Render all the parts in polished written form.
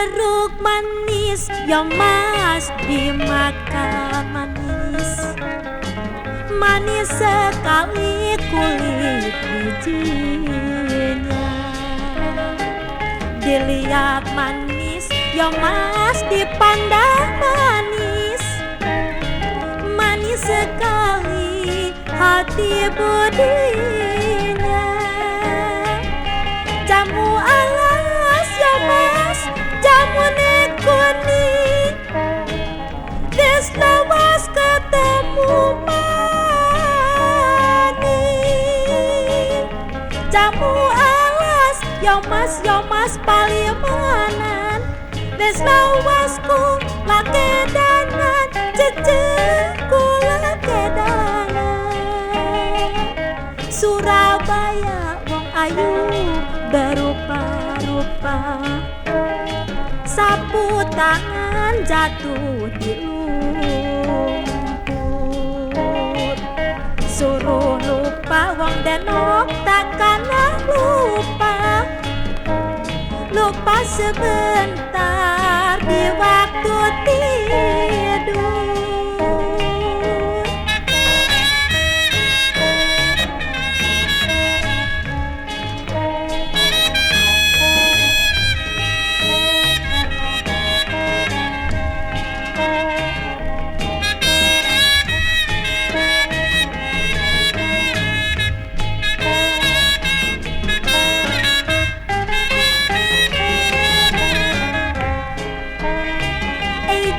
jeruk manis, ya mas dimakan manis. Manis sekali kulit bijinya. Dilihat manis, ya mas dipandang manis. Manis sekali hati budinya. Jamu alas ya mas, jamu kuning. Des lawas ketemu manis. Jamu alas ya mas palimanan. Des lawasku lakedanan, ceceku lakedanan. Surabaya wong ayu berupa-rupa, sapu tangan jatuh di lumpur. Suruh lupa wong denok takkanlah lupa. Lupa sebentar di waktu tidur.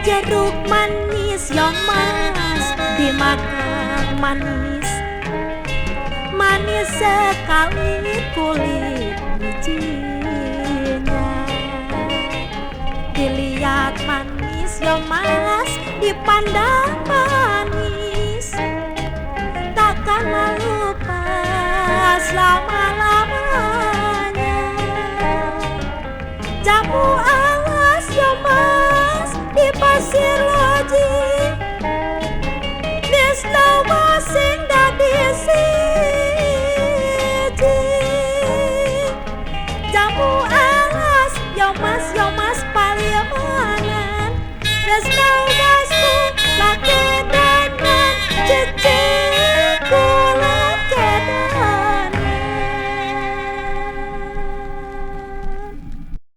Jeruk manis ya mas dimakan manis. Manis sekali kulit bijinya. Dilihat manis ya mas dipandang manis. Takkan lupa selama-lamanya. Jamu alas ya mas di pasir loji. Des lawas sing dadi siji. Jamu alas ya mas palimanan. Des